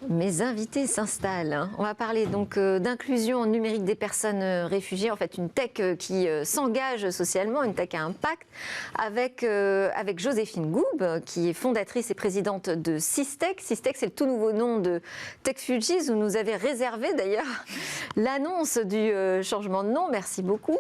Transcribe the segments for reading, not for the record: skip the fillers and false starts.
Mes invités s'installent. On va parler donc d'inclusion numérique des personnes réfugiées, en fait une tech qui s'engage socialement, une tech à impact, avec Joséphine Goub, qui est fondatrice et présidente de Systech. Systech, c'est le tout nouveau nom de TechFugees. Vous nous avez réservé d'ailleurs l'annonce du changement de nom. Merci beaucoup.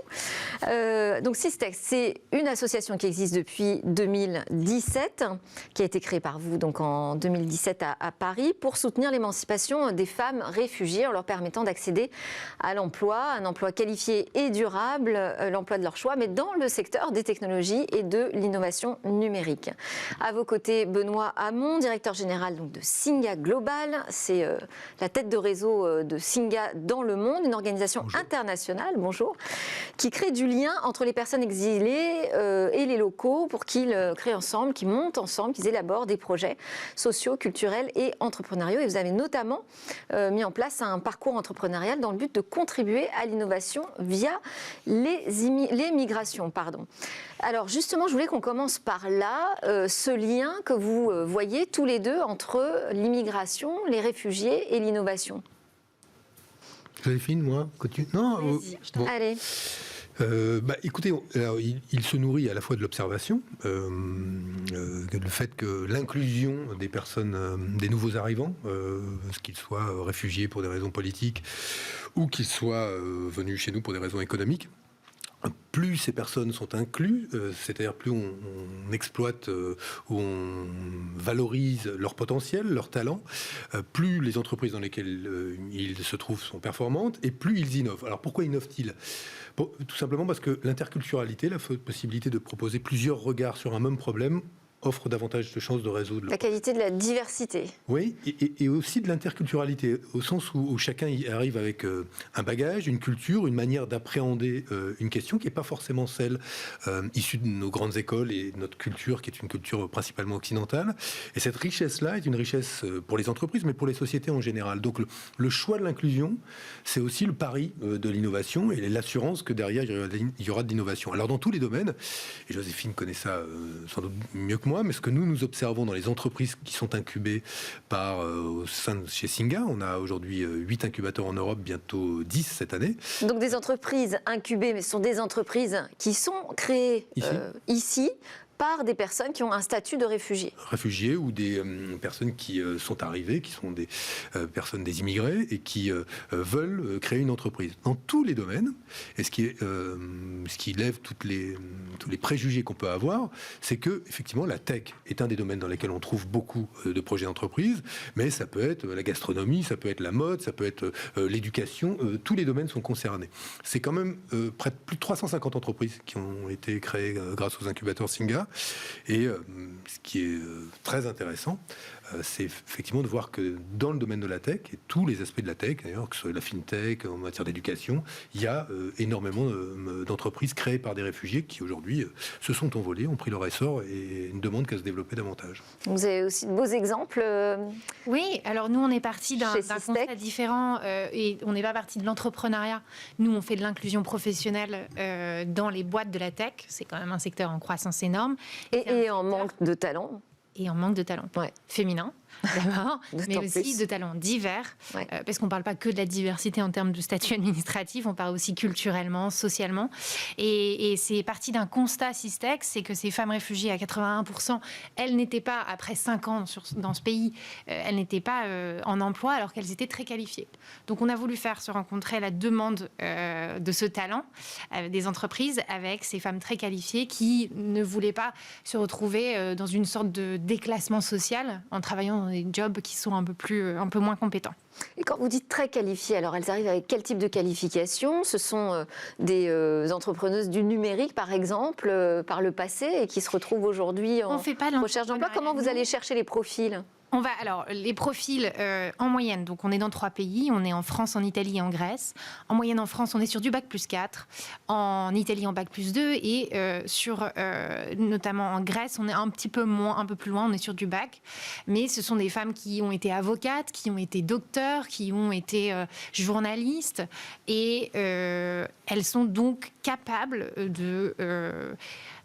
Donc Systech, c'est une association qui existe depuis 2017, qui a été créée par vous donc en 2017 à Paris pour soutenir l'émancipation des femmes réfugiées en leur permettant d'accéder à l'emploi, un emploi qualifié et durable, l'emploi de leur choix, mais dans le secteur des technologies et de l'innovation numérique. À vos côtés, Benoît Hamon, directeur général donc, de Singa Global. C'est la tête de réseau de Singa dans le monde, une organisation internationale, qui crée du lien entre les personnes exilées et les locaux pour qu'ils créent ensemble, qu'ils montent ensemble, qu'ils élaborent des projets sociaux, culturels et entrepreneuriaux. Et vous avez notamment mis en place un parcours entrepreneurial dans le but de contribuer à l'innovation via les migrations. Alors justement, je voulais qu'on commence par là, ce lien que vous voyez tous les deux entre l'immigration, les réfugiés et l'innovation. Joséphine, moi, non, bon. Allez. Écoutez, alors, il se nourrit à la fois de l'observation, le fait que l'inclusion des personnes, des nouveaux arrivants, qu'ils soient réfugiés pour des raisons politiques ou qu'ils soient venus chez nous pour des raisons économiques, plus ces personnes sont incluses, c'est-à-dire plus on exploite ou on valorise leur potentiel, leur talent, plus les entreprises dans lesquelles ils se trouvent sont performantes et plus ils innovent. Alors pourquoi innovent-ils ? Tout simplement parce que l'interculturalité, la possibilité de proposer plusieurs regards sur un même problème, offre davantage de chances de résoudre. La qualité de la diversité. Oui, et aussi de l'interculturalité, au sens où chacun y arrive avec un bagage, une culture, une manière d'appréhender une question qui n'est pas forcément celle issue de nos grandes écoles et de notre culture, qui est une culture principalement occidentale. Et cette richesse-là est une richesse pour les entreprises, mais pour les sociétés en général. Donc le choix de l'inclusion, c'est aussi le pari de l'innovation et l'assurance que derrière, il y aura de l'innovation. Alors dans tous les domaines, et Joséphine connaît ça sans doute mieux que moi, mais ce que nous observons dans les entreprises qui sont incubées au sein de chez Singa, on a aujourd'hui 8 incubateurs en Europe, bientôt 10 cette année. Donc des entreprises incubées, mais ce sont des entreprises qui sont créées ici par des personnes qui ont un statut de réfugié. Réfugiés ou des personnes qui sont arrivées, qui sont des personnes, des immigrés et qui veulent créer une entreprise. Dans tous les domaines, et ce qui lève tous les préjugés qu'on peut avoir, c'est que effectivement la tech est un des domaines dans lesquels on trouve beaucoup de projets d'entreprise, mais ça peut être la gastronomie, ça peut être la mode, ça peut être l'éducation, tous les domaines sont concernés. C'est quand même près de plus de 350 entreprises qui ont été créées grâce aux incubateurs Singa. Et ce qui est très intéressant, c'est effectivement de voir que dans le domaine de la tech, et tous les aspects de la tech, d'ailleurs, que ce soit la fintech, en matière d'éducation, il y a énormément d'entreprises créées par des réfugiés qui aujourd'hui se sont envolées, ont pris leur essor et ne demandent qu'à se développer davantage. Vous avez aussi de beaux exemples Oui, alors nous on est parti d'un constat différent et on n'est pas parti de l'entrepreneuriat. Nous on fait de l'inclusion professionnelle dans les boîtes de la tech, c'est quand même un secteur en croissance énorme. Et en manque de talent. Et en manque de talent féminin, d'abord, mais aussi de talents divers, parce qu'on ne parle pas que de la diversité en termes de statut administratif, on parle aussi culturellement, socialement. Et c'est parti d'un constat Systech, c'est que ces femmes réfugiées, à 81%, elles n'étaient pas, après 5 ans dans ce pays, elles n'étaient pas en emploi alors qu'elles étaient très qualifiées. Donc on a voulu faire se rencontrer la demande de ce talent des entreprises avec ces femmes très qualifiées qui ne voulaient pas se retrouver dans une sorte de déclassement social en travaillant dans des jobs qui sont un peu moins compétents. Et quand vous dites très qualifiées, alors elles arrivent avec quel type de qualification ? Ce sont des entrepreneuses du numérique, par exemple, par le passé, et qui se retrouvent aujourd'hui en recherche d'emploi. Comment vous allez chercher les profils ? Alors, les profils en moyenne, donc on est dans 3 pays, on est en France, en Italie et en Grèce. En moyenne en France, on est sur du bac+4, en Italie en bac+2 et notamment en Grèce, on est un peu plus loin, on est sur du bac. Mais ce sont des femmes qui ont été avocates, qui ont été docteurs, qui ont été journalistes et elles sont donc capables de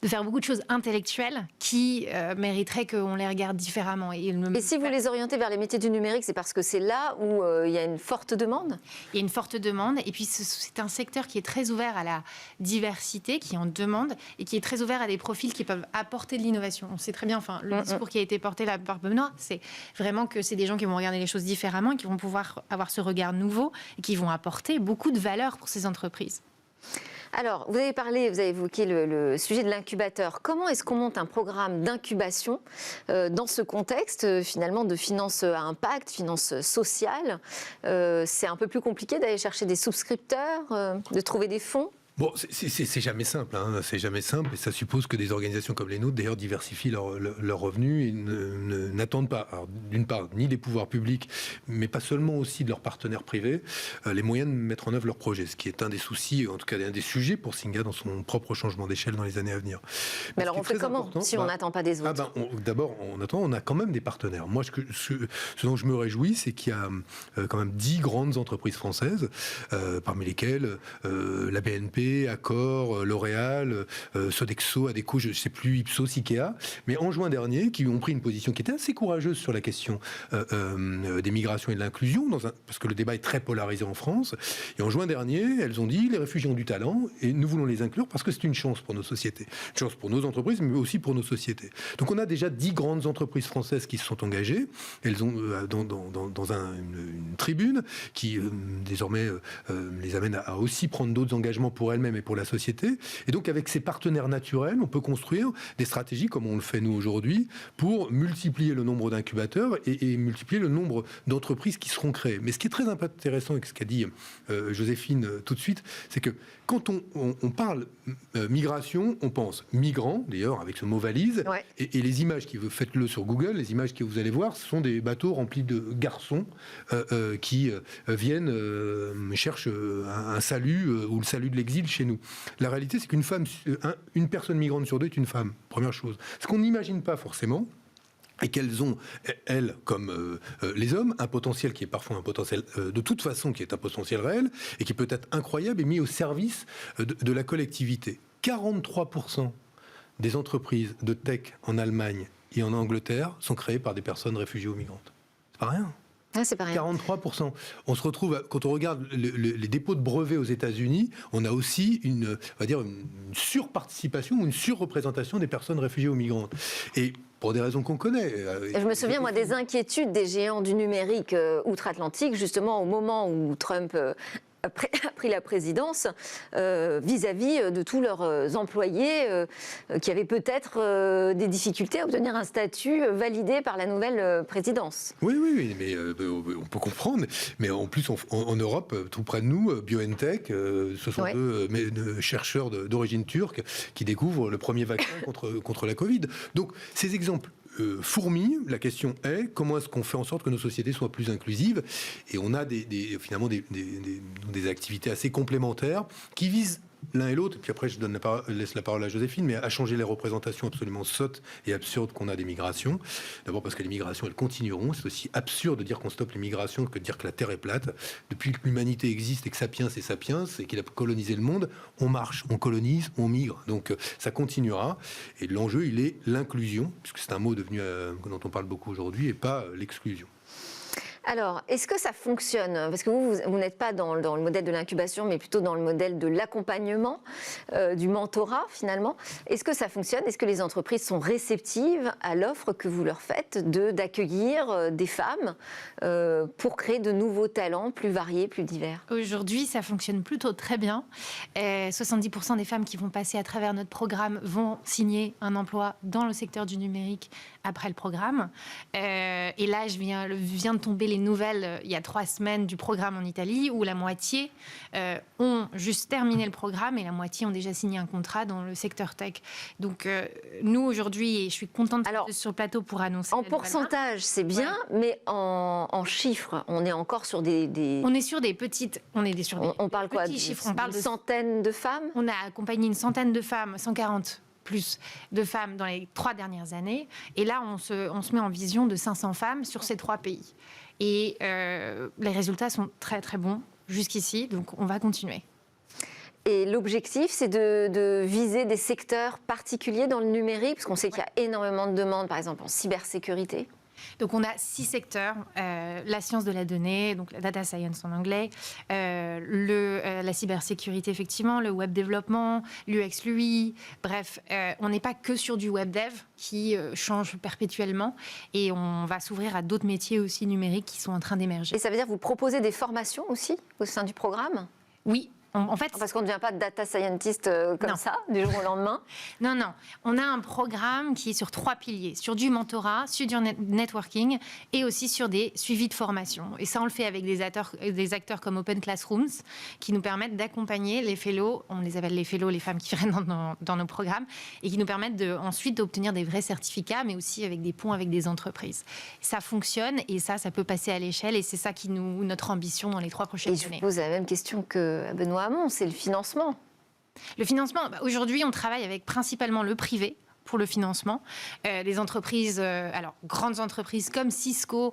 faire beaucoup de choses intellectuelles qui mériteraient qu'on les regarde différemment. Et si vous les orientez vers les métiers du numérique, c'est parce que c'est là où il y a une forte demande ? Il y a une forte demande, et puis c'est un secteur qui est très ouvert à la diversité, qui en demande, et qui est très ouvert à des profils qui peuvent apporter de l'innovation. On sait très bien, le discours qui a été porté là par Benoît, c'est vraiment que c'est des gens qui vont regarder les choses différemment, et qui vont pouvoir avoir ce regard nouveau, et qui vont apporter beaucoup de valeur pour ces entreprises. Alors, vous avez évoqué le sujet de l'incubateur. Comment est-ce qu'on monte un programme d'incubation dans ce contexte, finalement, de finances à impact, finances sociales ? C'est un peu plus compliqué d'aller chercher des souscripteurs, de trouver des fonds ? Bon, c'est jamais simple, hein. C'est jamais simple, et ça suppose que des organisations comme les nôtres, d'ailleurs, diversifient leurs revenus et n'attendent pas, d'une part, ni des pouvoirs publics, mais pas seulement aussi de leurs partenaires privés, les moyens de mettre en œuvre leurs projets, ce qui est un des soucis, en tout cas un des sujets pour Singa dans son propre changement d'échelle dans les années à venir. Mais alors on fait comment si on n'attend pas des autres ? D'abord, on a quand même des partenaires. Moi, ce dont je me réjouis, c'est qu'il y a quand même 10 grandes entreprises françaises, parmi lesquelles la BNP, Accor, L'Oréal, Sodexo, Adecco, je ne sais plus, Ipsos, Ikea, mais en juin dernier, qui ont pris une position qui était assez courageuse sur la question des migrations et de l'inclusion, parce que le débat est très polarisé en France. Et en juin dernier, elles ont dit les réfugiés ont du talent et nous voulons les inclure parce que c'est une chance pour nos sociétés, une chance pour nos entreprises, mais aussi pour nos sociétés. Donc on a déjà 10 grandes entreprises françaises qui se sont engagées. Elles ont dans une tribune qui désormais les amène à aussi prendre d'autres engagements pour elles-mêmes et pour la société. Et donc, avec ces partenaires naturels, on peut construire des stratégies, comme on le fait nous aujourd'hui, pour multiplier le nombre d'incubateurs et multiplier le nombre d'entreprises qui seront créées. Mais ce qui est très intéressant, et ce qu'a dit Joséphine tout de suite, c'est que quand on parle migration, on pense migrants, d'ailleurs, avec ce mot valise, ouais. et les images, faites-le sur Google, les images que vous allez voir, ce sont des bateaux remplis de garçons qui viennent, cherchent un salut ou le salut de l'exil chez nous. La réalité, c'est une personne migrante sur deux est une femme, première chose. Ce qu'on n'imagine pas forcément, et qu'elles ont, elles, comme les hommes, un potentiel qui est parfois un potentiel, de toute façon, qui est un potentiel réel, et qui peut être incroyable et mis au service de la collectivité. 43% des entreprises de tech en Allemagne et en Angleterre sont créées par des personnes réfugiées ou migrantes. C'est pas rien. Ah, c'est pas rien. 43%. On se retrouve, quand on regarde les dépôts de brevets aux États-Unis, on a aussi une surparticipation ou une surreprésentation des personnes réfugiées ou migrantes. Et pour des raisons qu'on connaît. Je me souviens, moi, des inquiétudes des géants du numérique outre-Atlantique, justement au moment où Trump a pris la présidence, vis-à-vis de tous leurs employés qui avaient peut-être des difficultés à obtenir un statut validé par la nouvelle présidence. Oui, mais on peut comprendre. Mais en plus, en Europe, tout près de nous, BioNTech, ce sont deux chercheurs d'origine turque qui découvrent le premier vaccin contre la Covid. Donc, ces exemples fourmillent. La question est comment est-ce qu'on fait en sorte que nos sociétés soient plus inclusives ? Et on a finalement des activités assez complémentaires qui visent l'un et l'autre, et puis après je laisse la parole à Joséphine, mais à changer les représentations absolument sottes et absurdes qu'on a des migrations. D'abord parce que les migrations, elles continueront. C'est aussi absurde de dire qu'on stoppe les migrations que de dire que la Terre est plate. Depuis que l'humanité existe et que Sapiens est Sapiens, et qu'il a colonisé le monde, on marche, on colonise, on migre. Donc ça continuera. Et l'enjeu, il est l'inclusion, puisque c'est un mot devenu dont on parle beaucoup aujourd'hui, et pas l'exclusion. Alors, est-ce que ça fonctionne ? Parce que vous n'êtes pas dans le modèle de l'incubation, mais plutôt dans le modèle de l'accompagnement, du mentorat, finalement. Est-ce que ça fonctionne ? Est-ce que les entreprises sont réceptives à l'offre que vous leur faites d'accueillir des femmes pour créer de nouveaux talents plus variés, plus divers ? Aujourd'hui, ça fonctionne plutôt très bien. 70% des femmes qui vont passer à travers notre programme vont signer un emploi dans le secteur du numérique après le programme. Et là, je viens de tomber les nouvelles il y a 3 semaines du programme en Italie où la moitié ont juste terminé le programme et la moitié ont déjà signé un contrat dans le secteur tech. Donc nous aujourd'hui, et je suis contente d'être sur le plateau pour annoncer. En pourcentage, c'est bien, mais en chiffres, on est encore sur des... On est sur des petites... On parle quoi ? Chiffres. On parle de centaines de femmes ? On a accompagné une centaine de femmes, 140 plus de femmes dans les 3 dernières années. Et là, on se met en vision de 500 femmes sur ces 3 pays. Et les résultats sont très, très bons jusqu'ici. Donc, on va continuer. Et l'objectif, c'est de viser des secteurs particuliers dans le numérique, parce qu'on sait qu'il y a énormément de demandes, par exemple en cybersécurité. Donc on a 6 secteurs, la science de la donnée, donc la data science en anglais, la cybersécurité effectivement, le web développement, l'UX, l'UI, bref, on n'est pas que sur du web dev qui change perpétuellement et on va s'ouvrir à d'autres métiers aussi numériques qui sont en train d'émerger. Et ça veut dire que vous proposez des formations aussi au sein du programme ? Oui. En fait, parce qu'on ne devient pas data scientist comme ça, du jour au lendemain. Non. On a un programme qui est sur 3 piliers. Sur du mentorat, sur du networking et aussi sur des suivis de formation. Et ça, on le fait avec des acteurs comme Open Classrooms qui nous permettent d'accompagner les fellows, on les appelle les fellows, les femmes qui viennent dans nos programmes, et qui nous permettent ensuite d'obtenir des vrais certificats, mais aussi avec des ponts avec des entreprises. Ça fonctionne et ça peut passer à l'échelle et c'est ça qui notre ambition dans les 3 prochaines années. Et je vous pose la même question que Benoît Hamon, c'est le financement. Le financement, aujourd'hui, on travaille avec principalement le privé pour le financement. Des entreprises, alors grandes entreprises comme Cisco,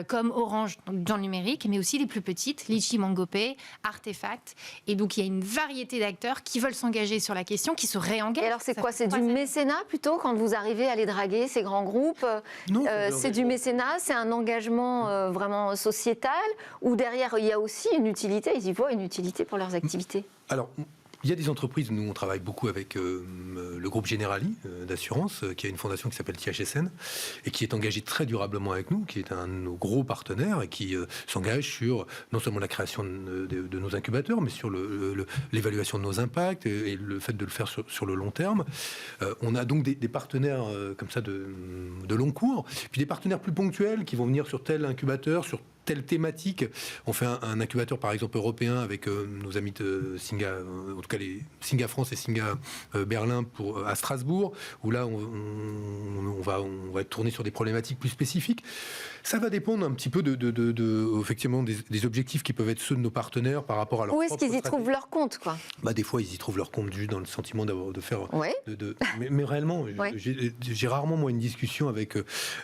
comme Orange dans le numérique, mais aussi les plus petites, Litchi, Mangopay, Artefact. Et donc, il y a une variété d'acteurs qui veulent s'engager sur la question, qui se réengagent. Et alors, c'est quoi ? C'est du mécénat plutôt quand vous arrivez à les draguer, ces grands groupes ? Non, c'est du mécénat, c'est un engagement vraiment sociétal, ou derrière, il y a aussi une utilité, ils y voient une utilité pour leurs activités ? Alors, il y a des entreprises, nous on travaille beaucoup avec le groupe Generali d'assurance, qui a une fondation qui s'appelle THSN, et qui est engagé très durablement avec nous, qui est un de nos gros partenaires, et qui s'engage sur non seulement la création de nos incubateurs, mais sur l'évaluation de nos impacts, et le fait de le faire sur le long terme. On a donc des partenaires comme ça de long cours, puis des partenaires plus ponctuels qui vont venir sur tel incubateur, sur telle thématique. On fait un incubateur par exemple européen avec nos amis de Singa, en tout cas les Singa France et Singa Berlin à Strasbourg, où là on va être tourné sur des problématiques plus spécifiques. Ça va dépendre un petit peu effectivement des objectifs qui peuvent être ceux de nos partenaires par rapport à leur. Où est-ce qu'ils y trouvent leur compte, quoi ? Des fois ils y trouvent leur compte juste dans le sentiment de faire. Ouais. Mais réellement, ouais. J'ai rarement moi une discussion avec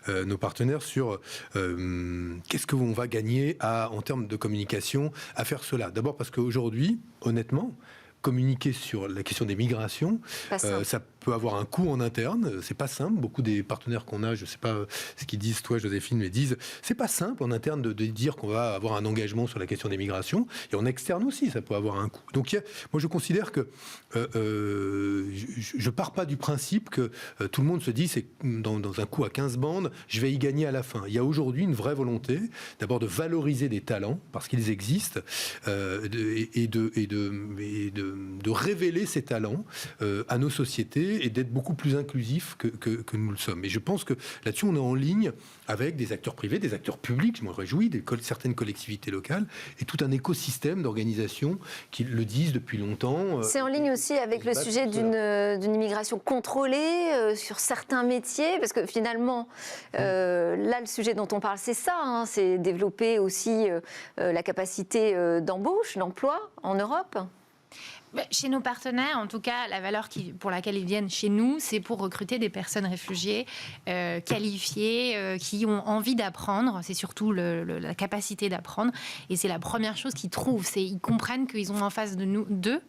nos partenaires sur qu'est-ce que on va gagner en termes de communication à faire cela. D'abord parce qu'aujourd'hui, honnêtement, communiquer sur la question des migrations, ça peut avoir un coût en interne, c'est pas simple. Beaucoup des partenaires qu'on a, je sais pas ce qu'ils disent, toi Joséphine, mais disent, c'est pas simple en interne de dire qu'on va avoir un engagement sur la question des migrations, et en externe aussi, ça peut avoir un coût. Donc moi je considère que je pars pas du principe que tout le monde se dit, c'est dans un coup à 15 bandes, je vais y gagner à la fin. Il y a aujourd'hui une vraie volonté, d'abord de valoriser des talents, parce qu'ils existent, et de révéler ces talents à nos sociétés et d'être beaucoup plus inclusifs que nous le sommes. Et je pense que là-dessus, on est en ligne avec des acteurs privés, des acteurs publics, je m'en réjouis, certaines collectivités locales et tout un écosystème d'organisations qui le disent depuis longtemps. C'est en ligne aussi avec le sujet d'une immigration contrôlée sur certains métiers, parce que finalement, là, le sujet dont on parle, c'est ça, hein, c'est développer aussi la capacité d'embauche, d'emploi en Europe. Chez nos partenaires, en tout cas, la valeur pour laquelle ils viennent chez nous, c'est pour recruter des personnes réfugiées qualifiées, qui ont envie d'apprendre. C'est surtout la capacité d'apprendre. Et c'est la première chose qu'ils trouvent. Ils comprennent qu'ils ont en face d'eux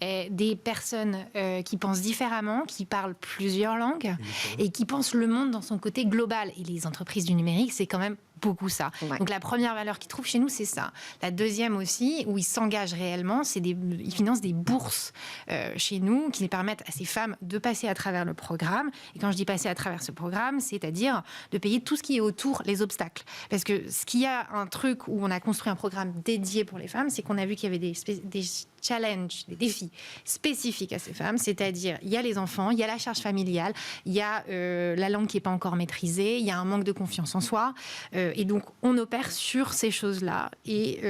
des personnes qui pensent différemment, qui parlent plusieurs langues et qui pensent le monde dans son côté global. Et les entreprises du numérique, c'est quand même beaucoup ça. Ouais. Donc la première valeur qu'ils trouvent chez nous, c'est ça. La deuxième aussi, où ils s'engagent réellement, ils financent des bourses chez nous qui permettent à ces femmes de passer à travers le programme. Et quand je dis passer à travers ce programme, c'est-à-dire de payer tout ce qui est autour, les obstacles. Parce que ce qu'il y a un truc où on a construit un programme dédié pour les femmes, c'est qu'on a vu qu'il y avait des challenges, des défis spécifiques à ces femmes, c'est-à-dire il y a les enfants, il y a la charge familiale, il y a la langue qui n'est pas encore maîtrisée, il y a un manque de confiance en soi, et donc on opère sur ces choses-là et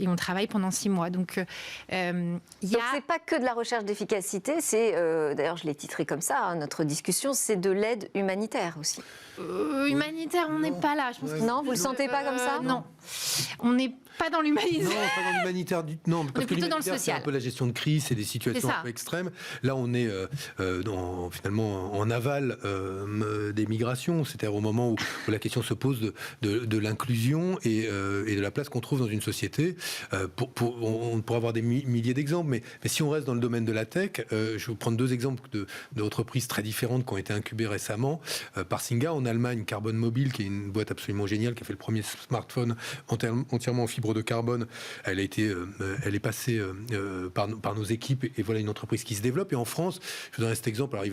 on travaille pendant 6 mois. Donc c'est pas que de la recherche d'efficacité, c'est d'ailleurs je l'ai titré comme ça, hein, notre discussion, c'est de l'aide humanitaire aussi. Humanitaire, on n'est pas là. Je pense non, vous le sentez pas comme ça ? Non, on est Pas dans l'humanitaire. Non, pas dans l'humanitaire. Non, parce que l'humanitaire, c'est un peu la gestion de crise, c'est des situations un peu extrêmes. Là, on est finalement en aval des migrations, c'est-à-dire au moment où la question se pose de l'inclusion et de la place qu'on trouve dans une société. On pourrait avoir des milliers d'exemples, mais si on reste dans le domaine de la tech, je vais vous prendre 2 exemples d'entreprises très différentes qui ont été incubées récemment par Singa en Allemagne. Carbone Mobile, qui est une boîte absolument géniale, qui a fait le premier smartphone entièrement en fibre de carbone. Elle est passée par nos équipes, et voilà une entreprise qui se développe. Et en France, je vous donnerai cet exemple. Alors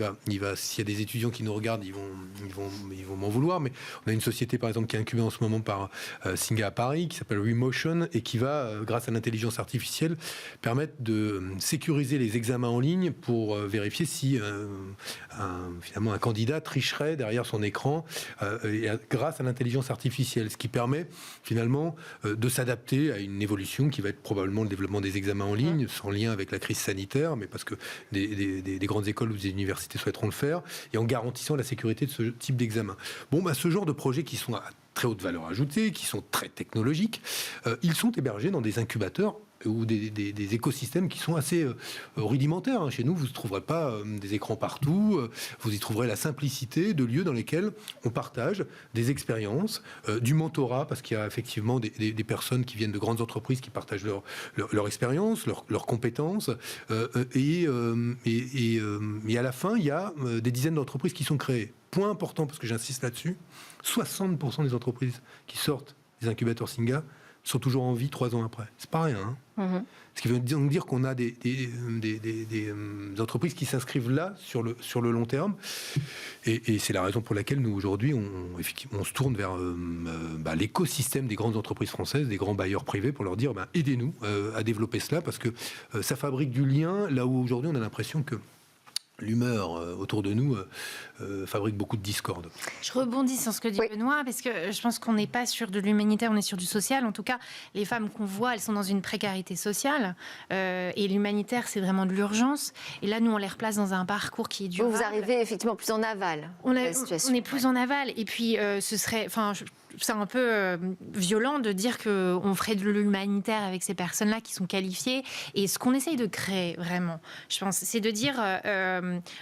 s'il y a des étudiants qui nous regardent, ils vont m'en vouloir, mais on a une société par exemple qui est incubée en ce moment par Singa à Paris, qui s'appelle Remotion, et qui va, grâce à l'intelligence artificielle, permettre de sécuriser les examens en ligne pour vérifier si finalement un candidat tricherait derrière son écran grâce à l'intelligence artificielle, ce qui permet finalement de s'adapter à une évolution qui va être probablement le développement des examens en ligne, sans lien avec la crise sanitaire, mais parce que des grandes écoles ou des universités souhaiteront le faire, et en garantissant la sécurité de ce type d'examen. Ce genre de projets qui sont à très haute valeur ajoutée, qui sont très technologiques, ils sont hébergés dans des incubateurs ou des écosystèmes qui sont assez rudimentaires. Chez nous, vous ne trouverez pas des écrans partout, vous y trouverez la simplicité de lieux dans lesquels on partage des expériences, du mentorat, parce qu'il y a effectivement des personnes qui viennent de grandes entreprises qui partagent leur expérience, leurs compétences, et à la fin, il y a des dizaines d'entreprises qui sont créées. Point important, parce que j'insiste là-dessus, 60% des entreprises qui sortent des incubateurs Singa sont toujours en vie 3 ans après. C'est pas rien. Ce qui veut donc dire qu'on a des entreprises qui s'inscrivent là sur le long terme. Et c'est la raison pour laquelle nous, aujourd'hui, on se tourne vers l'écosystème des grandes entreprises françaises, des grands bailleurs privés, pour leur dire aidez-nous à développer cela, parce que ça fabrique du lien, là où aujourd'hui on a l'impression que l'humeur autour de nous fabrique beaucoup de discorde. Je rebondis sur ce que dit Benoît, parce que je pense qu'on n'est pas sur de l'humanitaire, on est sur du social. En tout cas, les femmes qu'on voit, elles sont dans une précarité sociale. Et l'humanitaire, c'est vraiment de l'urgence. Et là, nous, on les replace dans un parcours qui est durable. Vous arrivez effectivement plus en aval. On est plus en aval. Et puis, c'est un peu violent de dire qu'on ferait de l'humanitaire avec ces personnes-là qui sont qualifiées. Et ce qu'on essaye de créer, vraiment, je pense, c'est de dire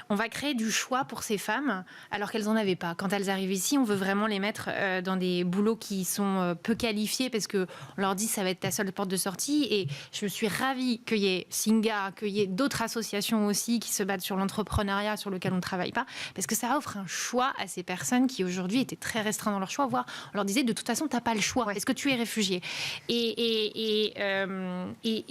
on va créer du choix pour ces femmes alors qu'elles n'en avaient pas. Quand elles arrivent ici, on veut vraiment les mettre dans des boulots qui sont peu qualifiés parce qu'on leur dit ça va être ta seule porte de sortie. Et je suis ravie qu'il y ait Singa, qu'il y ait d'autres associations aussi qui se battent sur l'entrepreneuriat sur lequel on ne travaille pas, parce que ça offre un choix à ces personnes qui aujourd'hui étaient très restreintes dans leur choix, voire on leur disait de toute façon t'as pas le choix, est-ce que tu es réfugié, et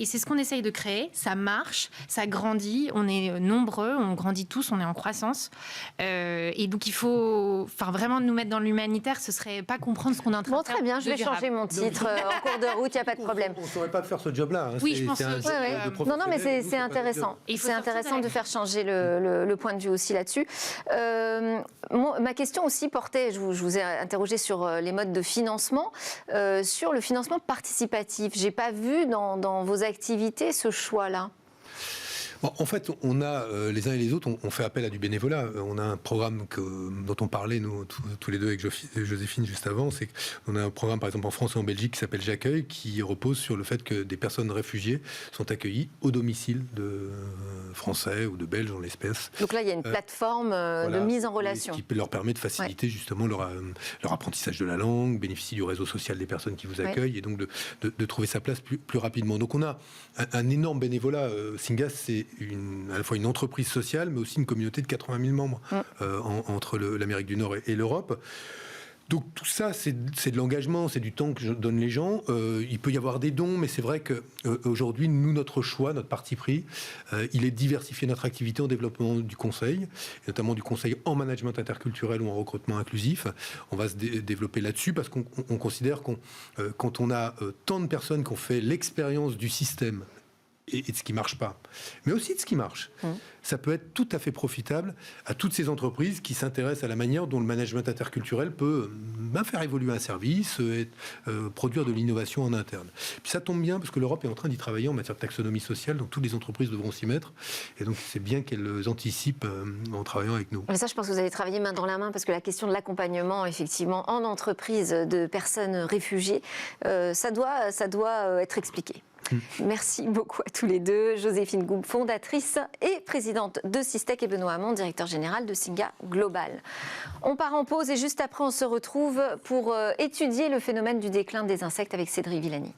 c'est ce qu'on essaye de créer. Ça marche, ça grandit, on est nombreux, on grandit tous, on est en croissance, et donc il faut vraiment nous mettre dans l'humanitaire, ce serait pas comprendre ce qu'on est en train de faire. Très bien, je vais changer mon titre en cours de route, il n'y a pas de problème. On ne saurait pas faire ce job-là. Oui, je pense non, mais c'est intéressant. C'est intéressant de faire changer le point de vue aussi là-dessus. Ma question aussi portait, je vous ai interrogé sur les modes de financement, sur le financement participatif. Je n'ai pas vu dans vos activités ce choix-là. Bon, en fait, on a les uns et les autres, on fait appel à du bénévolat. On a un programme dont on parlait nous tous les deux avec Joséphine juste avant. C'est qu'on a un programme, par exemple, en France et en Belgique qui s'appelle J'accueille, qui repose sur le fait que des personnes réfugiées sont accueillies au domicile de Français ou de Belges en l'espèce. Donc là, il y a une plateforme de mise en relation. Ce qui leur permet de faciliter justement leur apprentissage de la langue, bénéficier du réseau social des personnes qui vous accueillent, et donc de trouver sa place plus rapidement. Donc on a un énorme bénévolat. Singa, c'est à la fois une entreprise sociale, mais aussi une communauté de 80 000 membres entre l'Amérique du Nord et l'Europe. Donc tout ça, c'est de l'engagement, c'est du temps que je donne les gens. Il peut y avoir des dons, mais c'est vrai qu'aujourd'hui, nous, notre choix, notre parti pris, il est de diversifier notre activité en développement du conseil, et notamment du conseil en management interculturel ou en recrutement inclusif. On va se développer là-dessus parce qu'on considère quand on a tant de personnes qui ont fait l'expérience du système et de ce qui ne marche pas, mais aussi de ce qui marche. Ça peut être tout à fait profitable à toutes ces entreprises qui s'intéressent à la manière dont le management interculturel peut faire évoluer un service, produire de l'innovation en interne. Puis ça tombe bien parce que l'Europe est en train d'y travailler en matière de taxonomie sociale, donc toutes les entreprises devront s'y mettre, et donc c'est bien qu'elles anticipent en travaillant avec nous. Mais ça, je pense que vous allez travailler main dans la main parce que la question de l'accompagnement, effectivement, en entreprise de personnes réfugiées, ça doit être expliqué. Merci beaucoup à tous les deux. Joséphine Goub, fondatrice et présidente de Systech, et Benoît Hamon, directeur général de Singa Global. On part en pause et juste après on se retrouve pour étudier le phénomène du déclin des insectes avec Cédric Villani.